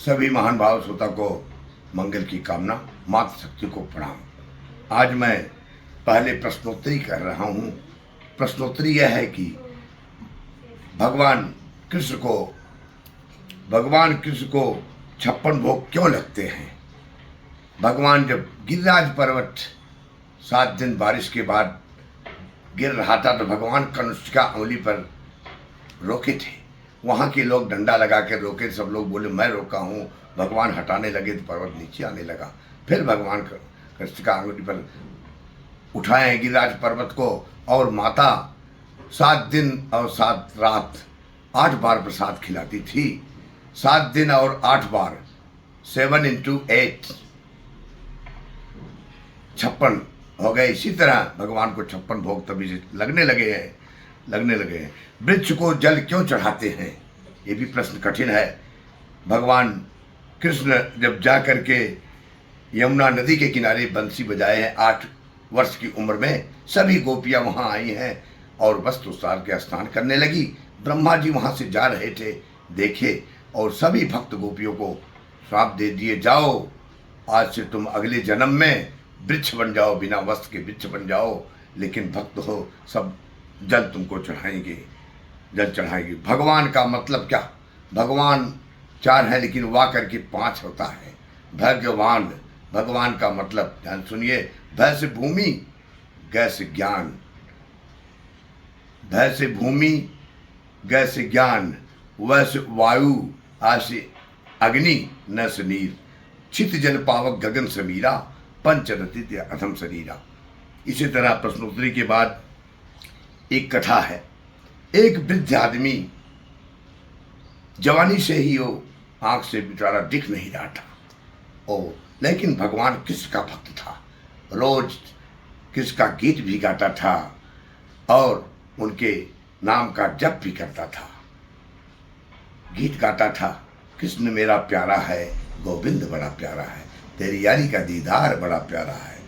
सभी महान भाव श्रोता को मंगल की कामना, मातृशक्ति को प्रणाम। आज मैं पहले प्रश्नोत्तरी कर रहा हूँ। प्रश्नोत्तरी यह है कि भगवान कृष्ण को 56 भोग क्यों लगते हैं। भगवान जब गिरिराज पर्वत 7 दिन बारिश के बाद गिर रहा था तो भगवान कनिष्ठिका अंगुली पर रोके थे। वहाँ के लोग डंडा लगा के रोके, सब लोग बोले मैं रोका हूँ। भगवान हटाने लगे तो पर्वत नीचे आने लगा। फिर भगवान कनिष्ठिका अंगुली पर उठाए गिरिराज पर्वत को और माता 7 दिन और 7 रात 8 बार प्रसाद खिलाती थी। 7 दिन और 8 बार 7 × 8 56 हो गए। इसी तरह भगवान को 56 भोग तभी से लगने लगे हैं। वृक्ष को जल क्यों चढ़ाते हैं, ये भी प्रश्न कठिन है। भगवान कृष्ण जब जा करके यमुना नदी के किनारे बंसी बजाए हैं 8 वर्ष की उम्र में, सभी गोपियां वहां आई हैं और वस्त्र उतार के स्नान करने लगी। ब्रह्मा जी वहां से जा रहे थे, देखे और सभी भक्त गोपियों को श्राप दे दिए, जाओ आज से तुम अगले जन्म में वृक्ष बन जाओ, बिना वस्त्र के वृक्ष बन जाओ। लेकिन भक्त हो सब जल तुमको चढ़ाएंगे, जल चढ़ाएंगे। भगवान का मतलब क्या, भगवान 4 हैं लेकिन वा करके 5 होता है। भगवान, भगवान का मतलब ध्यान सुनिए। भय से भूमि, गय से ज्ञान, भय से भूमि, गय से ज्ञान, वह से वायु, आ से अग्नि, न से नीर, छित जल पावक गगन समीरा, पंचरति अधम शरीरा। इसी तरह प्रश्नोत्तरी के बाद एक कथा है। एक वृद्ध आदमी जवानी से ही वो आंख से बेचारा दिख नहीं रहा था, लेकिन भगवान कृष्ण का भक्त था। रोज कृष्ण का गीत भी गाता था और उनके नाम का जप भी करता था। गीत गाता था, कृष्ण मेरा प्यारा है, गोविंद बड़ा प्यारा है, तेरी यारी का दीदार बड़ा प्यारा है,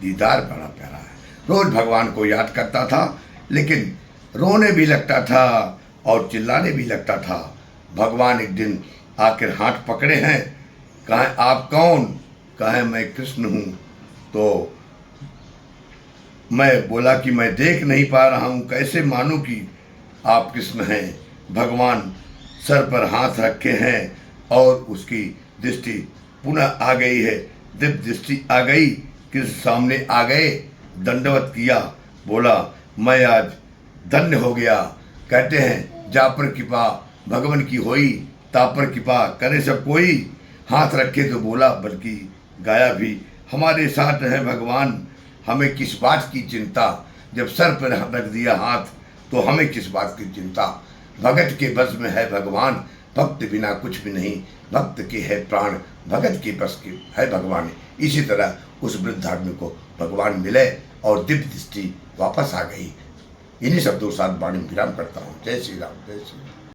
दीदार बड़ा प्यारा है। रोज भगवान को याद करता था, लेकिन रोने भी लगता था और चिल्लाने भी लगता था। भगवान एक दिन आकर हाथ पकड़े हैं, कहा आप कौन, कहा मैं कृष्ण हूँ। तो मैं बोला कि मैं देख नहीं पा रहा हूँ, कैसे मानूं कि आप कृष्ण हैं। भगवान सर पर हाथ रखे हैं और उसकी दृष्टि पुनः आ गई है, दिव्य दृष्टि आ गई। कृष्ण सामने आ गए, दंडवत किया, बोला मैं आज धन्य हो गया। कहते हैं जा पर कृपा भगवान की होई, ता पर कृपा करे सब कोई। हाथ रखे तो बोला, बल्कि गाया भी, हमारे साथ है भगवान, हमें किस बात की चिंता। जब सर पर रख दिया हाथ तो हमें किस बात की चिंता। भगत के बस में है भगवान, भक्त बिना कुछ भी नहीं, भक्त के है प्राण, भगत के बस के है भगवान। इसी तरह उस वृद्ध आदमी को भगवान मिले और दिव्य दृष्टि वापस आ गई। इन्हीं शब्दों के साथ वाणी विराम करता हूँ। जय श्री राम, जय श्री राम।